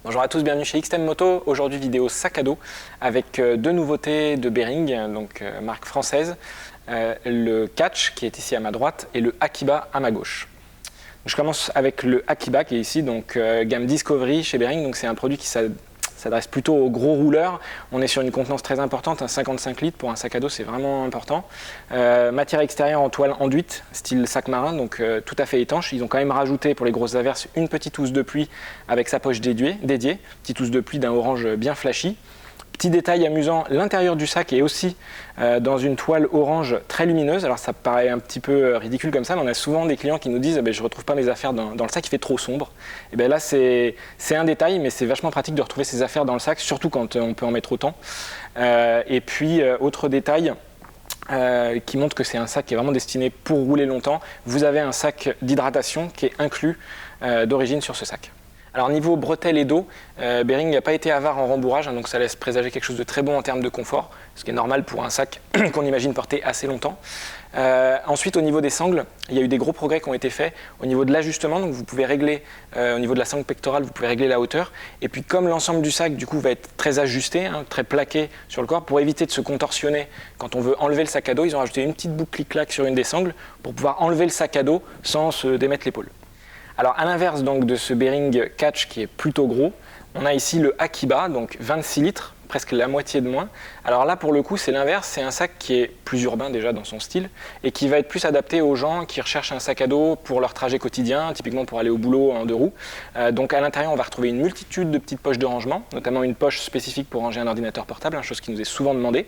Bonjour à tous, bienvenue chez XTM Moto. Aujourd'hui vidéo sac à dos avec deux nouveautés de Behring, donc marque française, le Catch qui est ici à ma droite et le Akiba à ma gauche. Je commence avec le Akiba qui est ici, donc gamme Discovery chez Behring, donc c'est un produit qui s'adresse plutôt aux gros rouleurs. On est sur une contenance très importante, 55 litres pour un sac à dos, c'est vraiment important. Matière extérieure en toile enduite, style sac marin, donc tout à fait étanche. Ils ont quand même rajouté pour les grosses averses une petite housse de pluie avec sa poche dédiée, petite housse de pluie d'un orange bien flashy. Petit détail amusant, l'intérieur du sac est aussi dans une toile orange très lumineuse. Alors ça paraît un petit peu ridicule comme ça, mais on a souvent des clients qui nous disent je ne retrouve pas mes affaires dans le sac, il fait trop sombre. Et bien là c'est un détail, mais c'est vachement pratique de retrouver ses affaires dans le sac, surtout quand on peut en mettre autant. Et puis autre détail qui montre que c'est un sac qui est vraiment destiné pour rouler longtemps. Vous avez un sac d'hydratation qui est inclus d'origine sur ce sac. Alors niveau bretelles et dos, Behring n'a pas été avare en rembourrage, donc ça laisse présager quelque chose de très bon en termes de confort, ce qui est normal pour un sac qu'on imagine porter assez longtemps. Ensuite au niveau des sangles, il y a eu des gros progrès qui ont été faits au niveau de l'ajustement, donc vous pouvez régler au niveau de la sangle pectorale, vous pouvez régler la hauteur, et puis comme l'ensemble du sac du coup va être très ajusté, très plaqué sur le corps, pour éviter de se contorsionner quand on veut enlever le sac à dos, ils ont rajouté une petite boucle clic-clac sur une des sangles pour pouvoir enlever le sac à dos sans se démettre l'épaule. Alors à l'inverse donc de ce Behring Catch qui est plutôt gros, on a ici le Akiba, donc 26 litres, presque la moitié de moins. Alors là pour le coup c'est l'inverse, c'est un sac qui est plus urbain déjà dans son style et qui va être plus adapté aux gens qui recherchent un sac à dos pour leur trajet quotidien, typiquement pour aller au boulot en deux roues. Donc à l'intérieur on va retrouver une multitude de petites poches de rangement, notamment une poche spécifique pour ranger un ordinateur portable, chose qui nous est souvent demandée.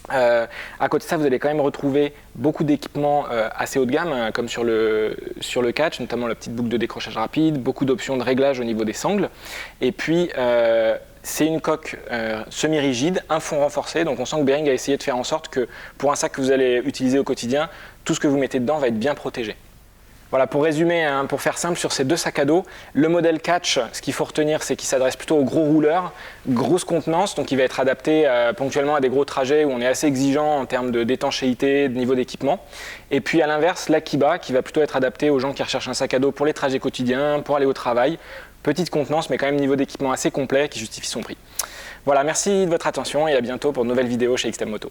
À côté de ça, vous allez quand même retrouver beaucoup d'équipements assez haut de gamme, comme sur le Catch, notamment la petite boucle de décrochage rapide, beaucoup d'options de réglage au niveau des sangles. Et puis, c'est une coque semi-rigide, un fond renforcé, donc on sent que Behring a essayé de faire en sorte que pour un sac que vous allez utiliser au quotidien, tout ce que vous mettez dedans va être bien protégé. Voilà, pour résumer, pour faire simple sur ces deux sacs à dos, le modèle Catch, ce qu'il faut retenir, c'est qu'il s'adresse plutôt aux gros rouleurs, grosse contenance, donc il va être adapté ponctuellement à des gros trajets où on est assez exigeant en termes d'étanchéité, de niveau d'équipement. Et puis à l'inverse, l'Akiba, qui va plutôt être adapté aux gens qui recherchent un sac à dos pour les trajets quotidiens, pour aller au travail. Petite contenance, mais quand même niveau d'équipement assez complet qui justifie son prix. Voilà, merci de votre attention et à bientôt pour de nouvelles vidéos chez XTM Moto.